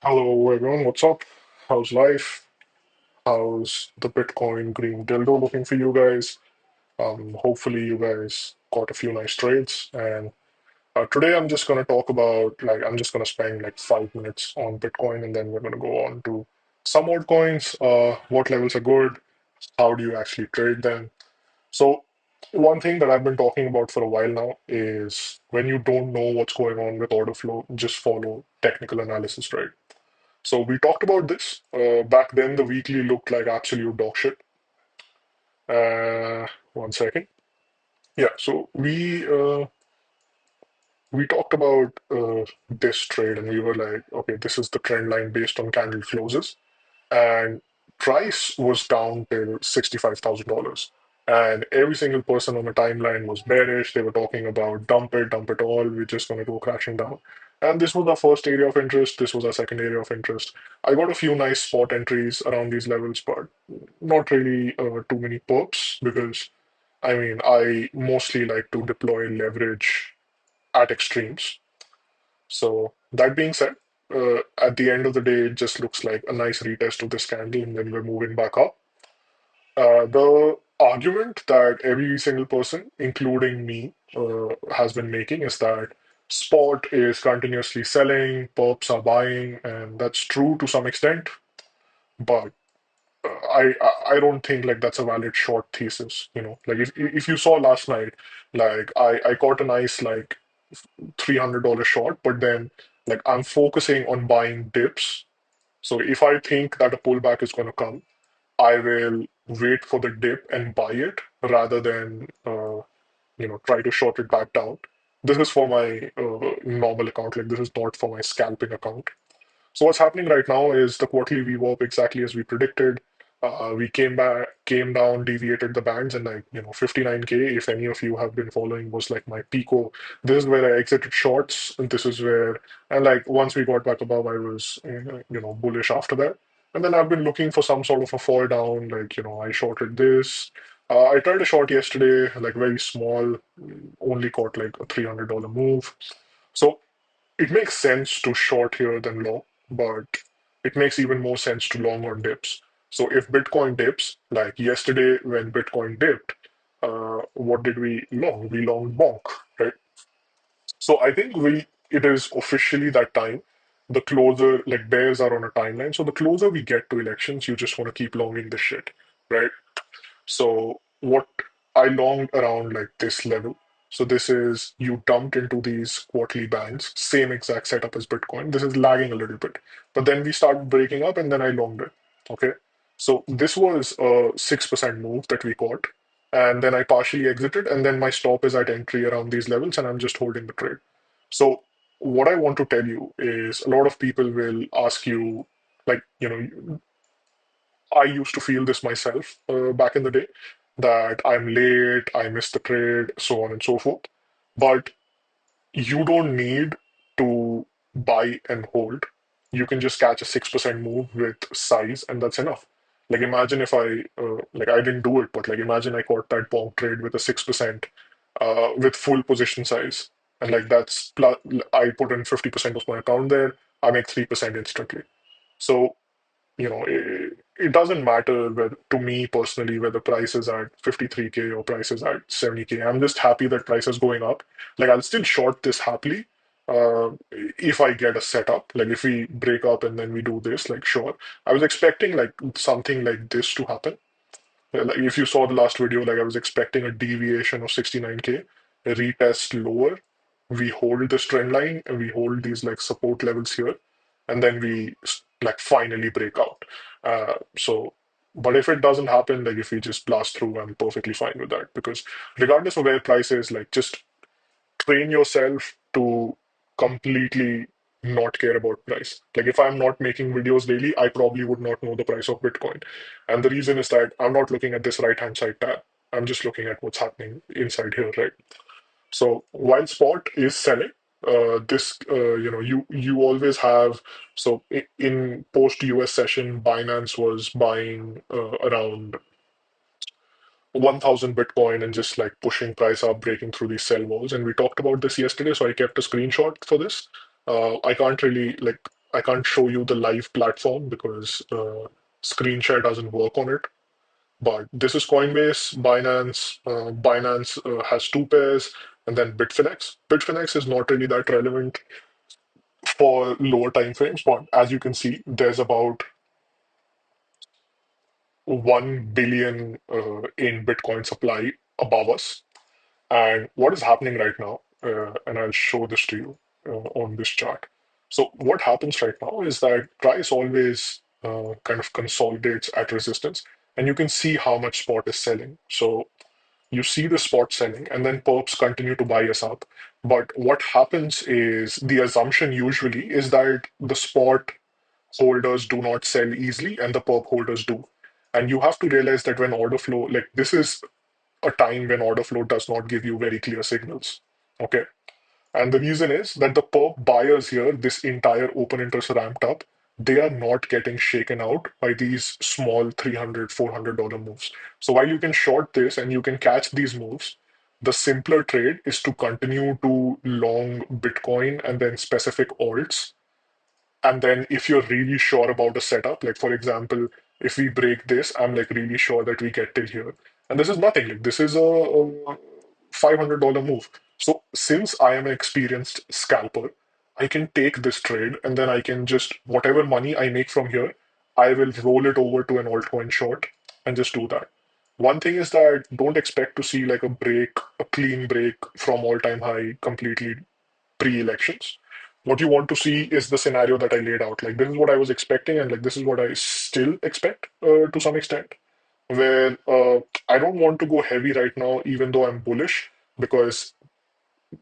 Hello everyone, what's up? How's life? How's the Bitcoin green dildo looking for you guys? Hopefully you guys got a few nice trades. And today I'm just gonna talk about I'm just gonna spend like 5 minutes on Bitcoin, and then we're gonna go on to some altcoins. What levels are good? How do you actually trade them? So one thing that I've been talking about for a while now is when you don't know what's going on with order flow, just follow technical analysis, right? So we talked about this. Back then, the weekly looked like absolute dog shit. One second. Yeah, so we talked about this trade, and we were like, okay, this is the trend line based on candle closes, and price was down till $65,000. And every single person on the timeline was bearish. They were talking about dump it all. We're just going to go crashing down. And this was our first area of interest. This was our second area of interest. I got a few nice spot entries around these levels, but not really too many perps because I mean, I mostly like to deploy leverage at extremes. So that being said, at the end of the day, it just looks like a nice retest of this candle, and then we're moving back up. The argument that every single person, including me, has been making is that spot is continuously selling, perps are buying, and that's true to some extent. But I don't think like that's a valid short thesis. Like if you saw last night, like I caught a nice like $300 short, but then like I'm focusing on buying dips. So if I think that a pullback is going to come, I will wait for the dip and buy it rather than try to short it back down. This is for my normal account. Like this is not for my scalping account. So what's happening right now is the quarterly VWAP exactly as we predicted. We came down, deviated the bands, and 59K. If any of you have been following, was like my Pico. This is where I exited shorts, and this is where, and like once we got back above, I was bullish after that. And then I've been looking for some sort of a fall down. I shorted this. I tried a short yesterday, like very small, only caught like a $300 move. So it makes sense to short here than long, but it makes even more sense to long on dips. So if Bitcoin dips, like yesterday when Bitcoin dipped, what did we long? We long BONK, right? So I think it is officially that time. The closer, like bears are on a timeline. So the closer we get to elections, you just want to keep longing this shit, right? So what I longed around like this level. So this is you dumped into these quarterly bands, same exact setup as Bitcoin. This is lagging a little bit, but then we start breaking up, and then I longed it. Okay, so this was a 6% move that we caught, and then I partially exited, and then my stop is at entry around these levels, and I'm just holding the trade. So what I want to tell you is a lot of people will ask you, like, I used to feel this myself back in the day that I'm late, I missed the trade, so on and so forth. But you don't need to buy and hold. You can just catch a 6% move with size, and that's enough. Like imagine if I didn't do it, but like imagine I caught that bonk trade with a 6% with full position size, and like that's plus I put in 50% of my account there. I make 3% instantly. So it doesn't matter to me personally whether price is at 53K or price is at 70K. I'm just happy that price is going up. Like I'll still short this happily if I get a setup. Like if we break up and then we do this, like sure. I was expecting like something like this to happen. Like if you saw the last video, like I was expecting a deviation of 69K, a retest lower. We hold this trend line and we hold these like support levels here, and then we like finally break out. But if it doesn't happen, like if we just blast through, I'm perfectly fine with that because regardless of where price is, like just train yourself to completely not care about price. Like if I'm not making videos daily, I probably would not know the price of Bitcoin. And the reason is that I'm not looking at this right-hand side tab. I'm just looking at what's happening inside here, right? So while spot is selling, this you always have in post US session, Binance was buying around 1,000 Bitcoin and just like pushing price up, breaking through these sell walls. And we talked about this yesterday, so I kept a screenshot for this. I can't really like. I can't show you the live platform because screen share doesn't work on it. But this is Coinbase, Binance. Binance has two pairs, and then Bitfinex. Bitfinex is not really that relevant for lower time frames, but as you can see, there's about 1 billion in Bitcoin supply above us. And what is happening right now, and I'll show this to you on this chart. So what happens right now is that price always kind of consolidates at resistance, and you can see how much spot is selling. So you see the spot selling, and then perps continue to buy us up. But what happens is the assumption usually is that the spot holders do not sell easily and the perp holders do. And you have to realize that when order flow, like this is a time when order flow does not give you very clear signals. Okay. And the reason is that the perp buyers here, this entire open interest ramped up, they are not getting shaken out by these small $300, $400 moves. So while you can short this and you can catch these moves, the simpler trade is to continue to long Bitcoin and then specific alts, and then if you're really sure about a setup, like for example, if we break this, I'm like really sure that we get till here. And this is nothing. Like this is a $500 move. So since I am an experienced scalper, I can take this trade and then I can just whatever money I make from here, I will roll it over to an altcoin short and just do that. One thing is that don't expect to see like a break, a clean break from all-time high completely pre-elections. What you want to see is the scenario that I laid out. Like this is what I was expecting, and like this is what I still expect to some extent. Where I don't want to go heavy right now, even though I'm bullish, because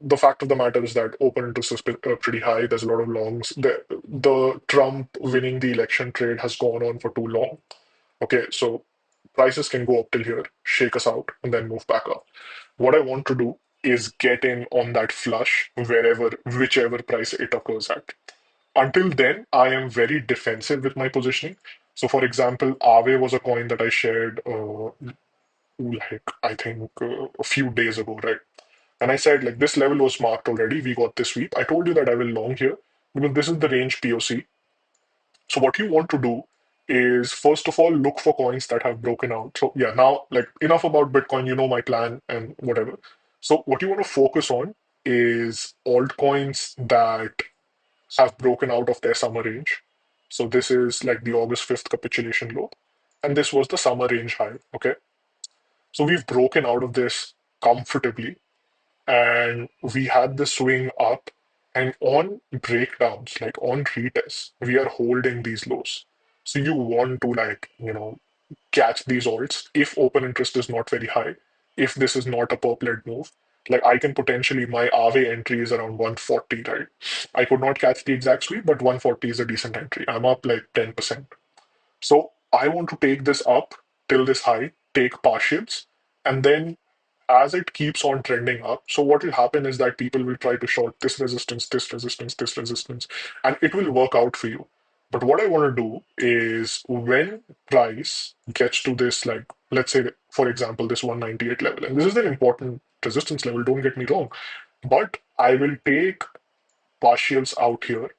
the fact of the matter is that open interest is pretty high. There's a lot of longs. The Trump winning the election trade has gone on for too long. Okay, so prices can go up till here, shake us out, and then move back up. What I want to do is get in on that flush wherever, whichever price it occurs at. Until then, I am very defensive with my positioning. So, for example, Aave was a coin that I shared, like I think a few days ago, right? And I said, like, this level was marked already. We got this sweep. I told you that I will long here because this is the range POC. So what you want to do is first of all look for coins that have broken out. So yeah, now like enough about Bitcoin, you know my plan and whatever. So what you want to focus on is altcoins that have broken out of their summer range. So this is like the August 5th capitulation low, and this was the summer range high. Okay. So we've broken out of this comfortably and we had the swing up, and on breakdowns like on retests we are holding these lows. So you want to like catch these alts if open interest is not very high, if this is not a purple move. Like I can potentially, my Aave entry is around 140, right? I could not catch the exact sweep, but 140 is a decent entry. I'm up like 10%. So I want to take this up till this high, take partials, and then as it keeps on trending up, so what will happen is that people will try to short this resistance, this resistance, this resistance, and it will work out for you. But what I want to do is when price gets to this, like, let's say, for example, this 198 level, and this is an important resistance level, don't get me wrong, but I will take partials out here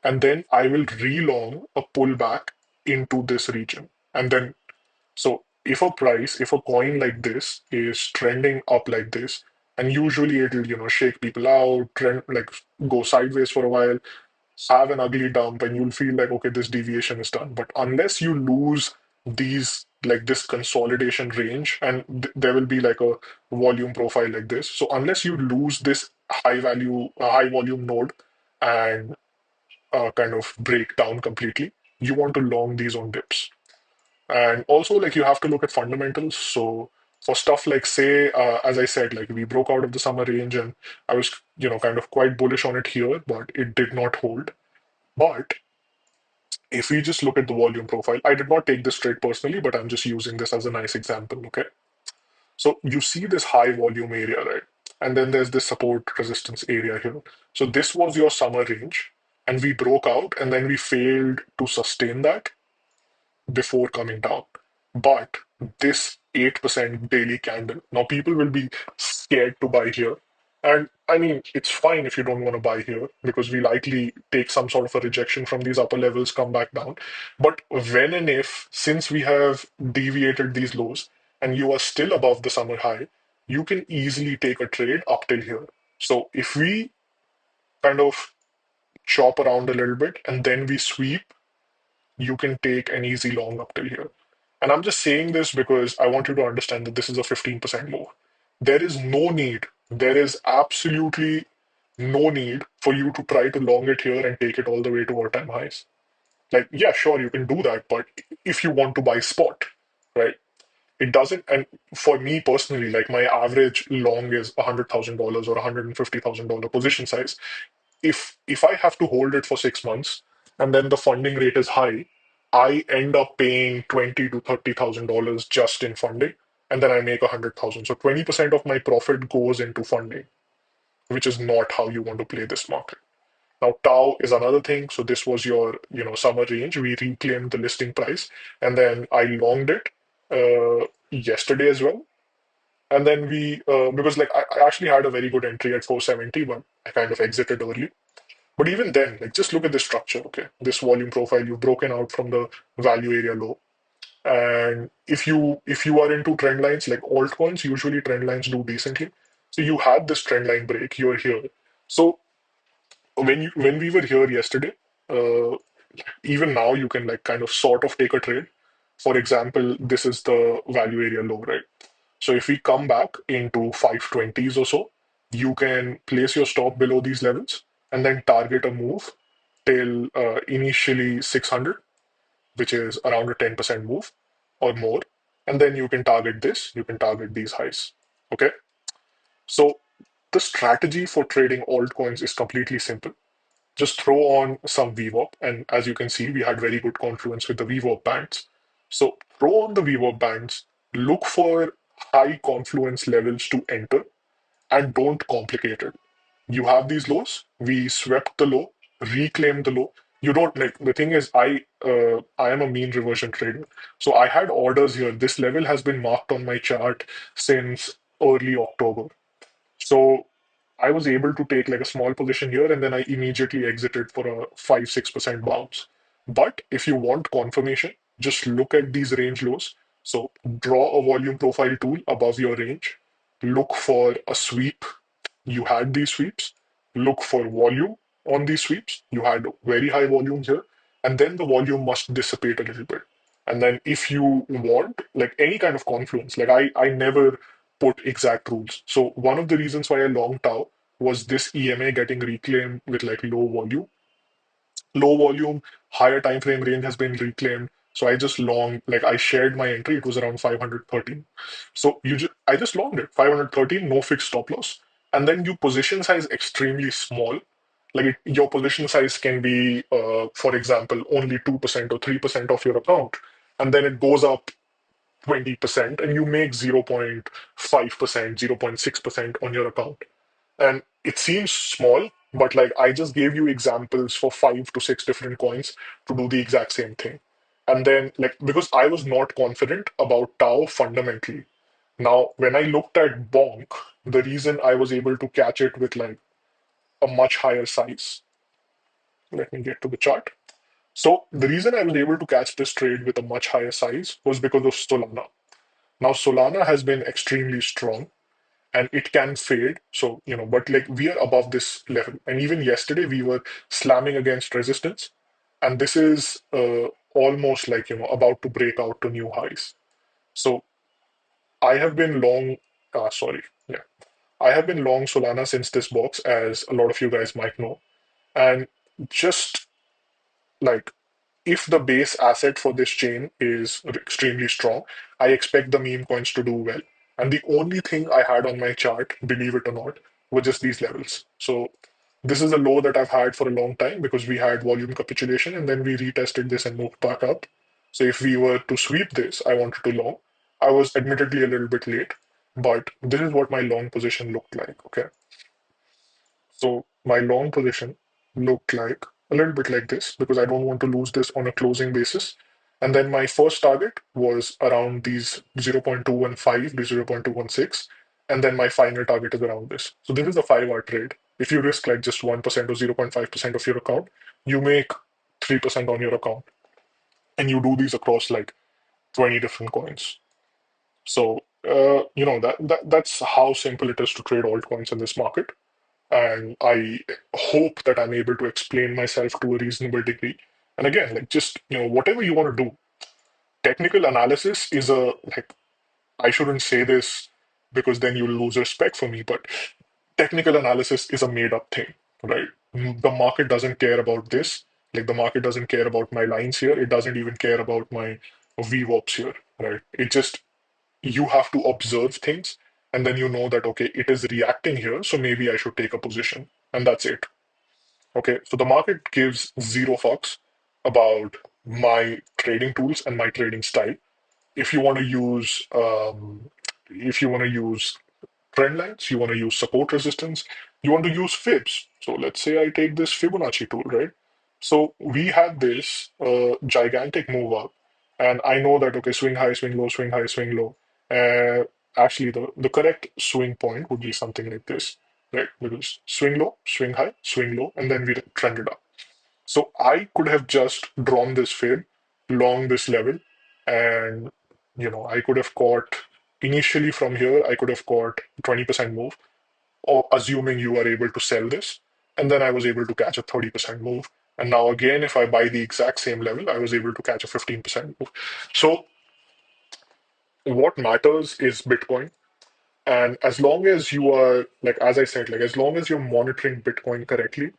and then I will relong a pullback into this region. And then, so if a price, if a coin like this is trending up like this, and usually it'll, shake people out, trend like go sideways for a while, have an ugly dump, and you'll feel like, okay, this deviation is done. But unless you lose these, like this consolidation range, and there will be like a volume profile like this. So unless you lose this high value, high volume node and kind of break down completely, you want to long these on dips. And also, like, you have to look at fundamentals. So for stuff like, say, as I said, like we broke out of the summer range and I was, kind of quite bullish on it here, but it did not hold. But if we just look at the volume profile, I did not take this trade personally, but I'm just using this as a nice example, okay? So you see this high volume area, right? And then there's this support resistance area here. So this was your summer range, and we broke out, and then we failed to sustain that before coming down. But this 8% daily candle, now people will be scared to buy here. And I mean, it's fine if you don't want to buy here because we likely take some sort of a rejection from these upper levels, come back down. But when and if, since we have deviated these lows and you are still above the summer high, you can easily take a trade up till here. So if we kind of chop around a little bit and then we sweep, you can take an easy long up till here. And I'm just saying this because I want you to understand that this is a 15% move. There is no need, there is absolutely no need for you to try to long it here and take it all the way to all-time highs. Like, yeah, sure, you can do that, but if you want to buy spot, right? It doesn't, and for me personally, like my average long is $100,000 or $150,000 position size. If I have to hold it for 6 months and then the funding rate is high, I end up paying twenty to $30,000 just in funding, and then I make 100,000. So 20% of my profit goes into funding, which is not how you want to play this market. Now, Tau is another thing. So this was your, summer range. We reclaimed the listing price, and then I longed it yesterday as well. And then because like I actually had a very good entry at 470, but I kind of exited early. But even then, like just look at this structure, okay? This volume profile, you've broken out from the value area low. And if you are into trend lines like altcoins, usually trend lines do decently. So you had this trend line break, you're here. So when we were here yesterday, uh, even now you can like kind of sort of take a trade. For example, this is the value area low, right? So if we come back into 520s or so, you can place your stop below these levels and then target a move till initially 600, which is around a 10% move or more. And then you can target this, you can target these highs. Okay. So the strategy for trading altcoins is completely simple. Just throw on some VWAP. And as you can see, we had very good confluence with the VWAP bands. So throw on the VWAP bands, look for high confluence levels to enter, and don't complicate it. You have these lows. We swept the low, reclaimed the low. You don't like the thing is I am a mean reversion trader. So I had orders here. This level has been marked on my chart since early October. So I was able to take like a small position here and then I immediately exited for a 5-6% bounce. But if you want confirmation, just look at these range lows. So draw a volume profile tool above your range, look for a sweep. You had these sweeps, look for volume on these sweeps. You had very high volumes here, and then the volume must dissipate a little bit. And then if you want like any kind of confluence, like I never put exact rules. So one of the reasons why I long Tau was this EMA getting reclaimed with like low volume, higher time frame range has been reclaimed. So I just long, like I shared my entry, it was around 513. So I just longed it, 513, no fixed stop loss. And then you position size extremely small. Like your position size can be, for example, only 2% or 3% of your account. And then it goes up 20% and you make 0.5%, 0.6% on your account. And it seems small, but like I just gave you examples for 5 to 6 different coins to do the exact same thing. And then, like, because I was not confident about Tau fundamentally. Now, when I looked at BONK, the reason I was able to catch it with like a much higher size, let me get to the chart. So, the reason I was able to catch this trade with a much higher size was because of Solana. Now, Solana has been extremely strong and it can fade. So, but like we are above this level. And even yesterday, we were slamming against resistance. And this is almost like, about to break out to new highs. So, I have been long, sorry, yeah, I have been long Solana since this box, as a lot of you guys might know. And just like if the base asset for this chain is extremely strong, I expect the meme coins to do well. And the only thing I had on my chart, believe it or not, were just these levels. So this is a low that I've had for a long time because we had volume capitulation and then we retested this and moved back up. So if we were to sweep this, I wanted to long. I was admittedly a little bit late, but this is what my long position looked like. Okay. So my long position looked like a little bit like this because I don't want to lose this on a closing basis. And then my first target was around these 0.215 to 0.216. and then my final target is around this. So this is a 5 hour trade. If you risk like just 1% or 0.5% of your account, you make 3% on your account. And you do these across like 20 different coins. So that's how simple it is to trade altcoins in this market. And I hope that I'm able to explain myself to a reasonable degree. And again, like just whatever you want to do, technical analysis is a like I shouldn't say this because then you'll lose respect for me, but technical analysis is a made up thing, right? The market doesn't care about this. Like the market doesn't care about my lines here. It doesn't even care about my VWAPs here, right? It just, you have to observe things and then you know that, okay, it is reacting here. So maybe I should take a position. And that's it. Okay. So the market gives zero fucks about my trading tools and my trading style. If you want to use, if you want to use trend lines, you want to use support resistance, you want to use fibs. So let's say I take this Fibonacci tool, right? So we had this gigantic move up, and I know that, okay, swing high, swing low, swing high, swing low. Uh, Actually, the correct swing point would be something like this, right? Because swing low, swing high, swing low, and then we trended up. So I could have just drawn this fib along this level, and I could have caught initially from here, I could have caught 20% move, or assuming you are able to sell this, and then I was able to catch a 30% move. And now again, if I buy the exact same level, I was able to catch a 15% move. So what matters is Bitcoin. And as long as you are, like, as I said, like, as long as you're monitoring Bitcoin correctly,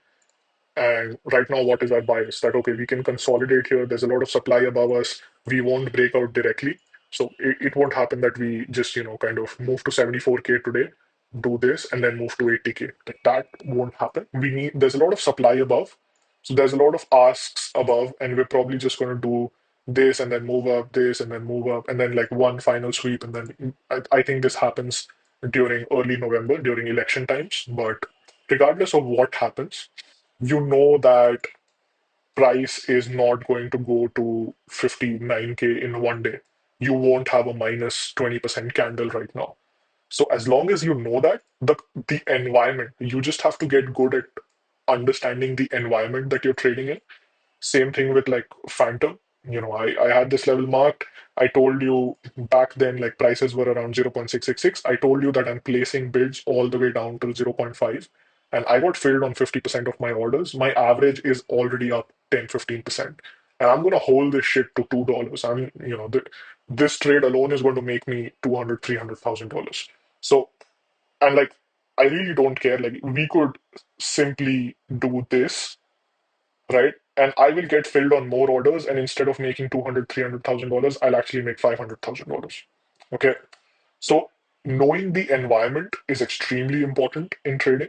and right now, what is our bias? That, okay, we can consolidate here. There's a lot of supply above us. We won't break out directly. So it won't happen that we just, kind of move to 74K today, do this, and then move to 80K. That won't happen. There's a lot of supply above. So there's a lot of asks above, and we're probably just going to do this and then move up, this and then move up, and then like one final sweep. And then I think this happens during early November, during election times. But regardless of what happens, you know that price is not going to go to 59K in one day. You won't have a minus 20% candle right now. So as long as you know that, the environment, you just have to get good at understanding the environment that you're trading in. Same thing with like Phantom. I had this level marked. I told you back then, like prices were around 0.666. I told you that I'm placing bids all the way down to zero point 0.5. And I got filled on 50% of my orders. My average is already up 10-15%. And I'm going to hold this shit to $2. This trade alone is going to make me 200, $300,000. So, and like, I really don't care. Like, we could simply do this, right? And I will get filled on more orders, and instead of making 200, $300,000, I'll actually make $500,000. Okay. So knowing the environment is extremely important in trading.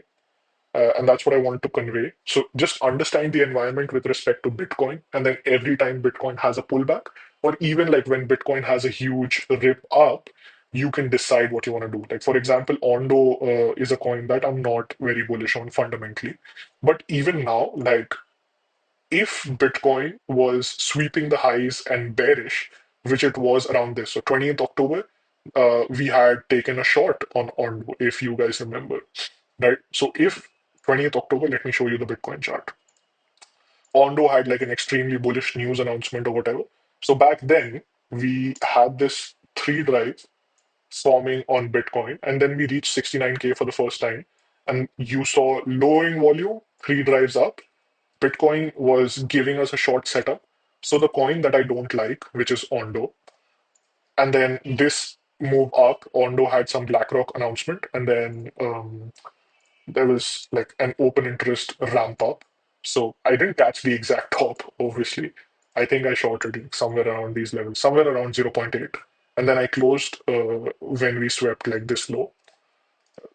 And that's what I want to convey. So just understand the environment with respect to Bitcoin. And then every time Bitcoin has a pullback, or even like when Bitcoin has a huge rip up, you can decide what you want to do. Like, for example, Ondo is a coin that I'm not very bullish on fundamentally. But even now, like, if Bitcoin was sweeping the highs and bearish, which it was around this, so 20th October, we had taken a short on if you guys remember, right? So if 20th October, let me show you the Bitcoin chart. Ondo had like an extremely bullish news announcement or whatever. So back then, we had this three drive forming on Bitcoin, and then we reached 69K for the first time. And you saw lowering volume, three drives up, Bitcoin was giving us a short setup. So the coin that I don't like, which is Ondo, and then this move up, Ondo had some BlackRock announcement, and then there was like an open interest ramp up. So I didn't catch the exact top, obviously. I think I shorted it somewhere around these levels, somewhere around zero point 0.8. And then I closed when we swept like this low.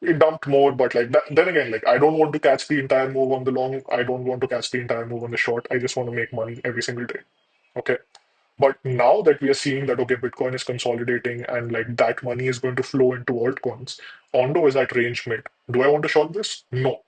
It dumped more, but like that, then again, like I don't want to catch the entire move on the long. I don't want to catch the entire move on the short. I just want to make money every single day. Okay. But now that we are seeing that, okay, Bitcoin is consolidating and like that money is going to flow into altcoins, Ondo is at range mid. Do I want to short this? No.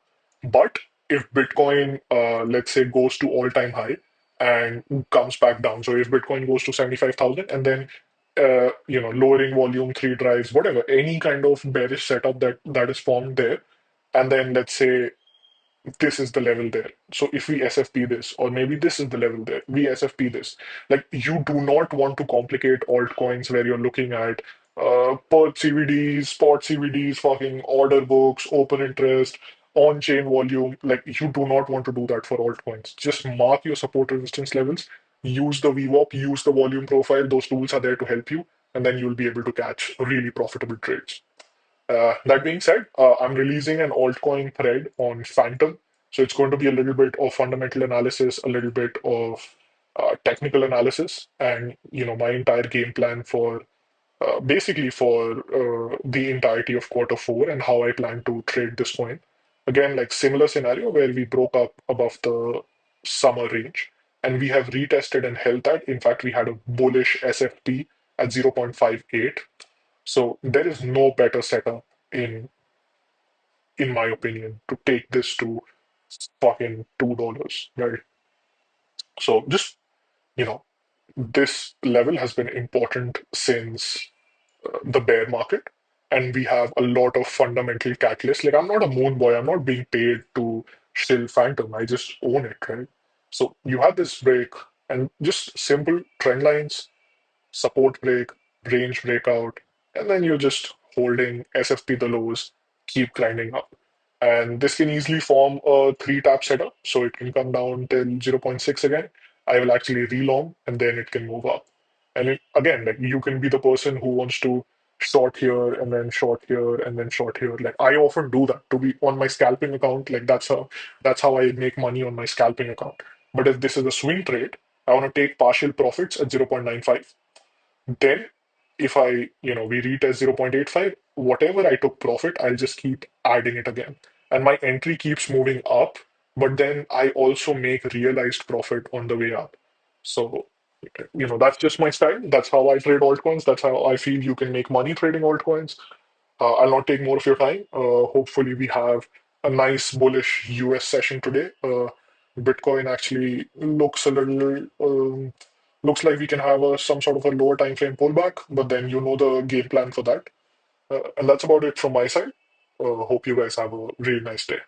But if Bitcoin, let's say, goes to all-time high and comes back down, so if Bitcoin goes to 75,000 and then lowering volume, three drives, whatever, any kind of bearish setup that is formed there, and then let's say this is the level there. So if we SFP this, or maybe this is the level there, we SFP this. Like you do not want to complicate altcoins where you're looking at PERT CVDs, spot CVDs, fucking order books, open interest, on-chain volume. Like you do not want to do that for altcoins. Just mark your support resistance levels, use the VWAP, use the volume profile. Those tools are there to help you, and then you'll be able to catch really profitable trades. That being said, I'm releasing an altcoin thread on Phantom. So it's going to be a little bit of fundamental analysis, a little bit of technical analysis, and my entire game plan for basically for the entirety of quarter four and how I plan to trade this coin. Again, like similar scenario where we broke up above the summer range and we have retested and held that. In fact, we had a bullish SFP at 0.58. So there is no better setup in my opinion to take this to fucking $2, right? So just you know, this level has been important since the bear market, and we have a lot of fundamental catalysts. Like I'm not a moon boy. I'm not being paid to shill Phantom. I just own it, right? So you have this break and just simple trend lines, support break, range breakout, and then you're just holding SFP the lows, keep grinding up. And this can easily form a three tap setup. So it can come down till zero point 0.6 again. I will actually relong and then it can move up. And again, like you can be the person who wants to short here and then short here and then short here. Like I often do that to be on my scalping account. Like that's how I make money on my scalping account. But if this is a swing trade, I want to take partial profits at 0.95. Then, if we retest 0.85, whatever I took profit, I'll just keep adding it again. And my entry keeps moving up, but then I also make realized profit on the way up. So, that's just my style. That's how I trade altcoins. That's how I feel you can make money trading altcoins. I'll not take more of your time. Hopefully, we have a nice bullish US session today. Bitcoin actually looks like we can have some sort of a lower time frame pullback, but then you know the game plan for that. And that's about it from my side. Hope you guys have a really nice day.